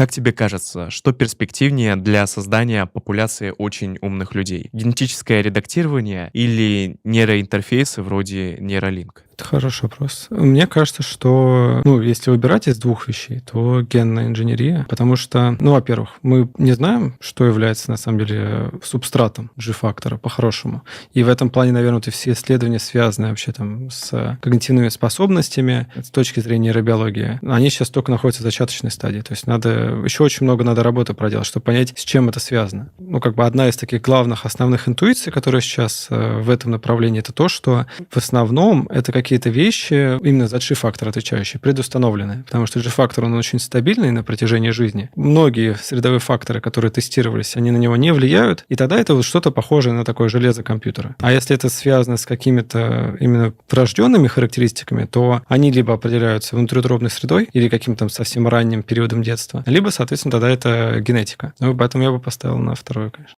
Как тебе кажется, что перспективнее для создания популяции очень умных людей? Генетическое редактирование или нейроинтерфейсы вроде Neuralink? Это хороший вопрос. Мне кажется, что, если выбирать из двух вещей, то генная инженерия, потому что, во-первых, мы не знаем, что является на самом деле субстратом G-фактора по-хорошему. И в этом плане, наверное, вот и все исследования, связанные вообще там с когнитивными способностями с точки зрения нейробиологии, они сейчас только находятся в зачаточной стадии. То есть еще очень много надо работы проделать, чтобы понять, с чем это связано. Одна из таких главных, основных интуиций, которая сейчас в этом направлении, это то, что в основном это какие-то вещи, именно за G-фактор отвечающие, предустановлены. Потому что G-фактор, он очень стабильный на протяжении жизни. Многие средовые факторы, которые тестировались, они на него не влияют, и тогда это вот что-то похожее на такое железо компьютера. А если это связано с какими-то именно врожденными характеристиками, то они либо определяются внутриутробной средой или каким-то совсем ранним периодом детства, либо, соответственно, тогда это генетика. Поэтому я бы поставил на второе, конечно.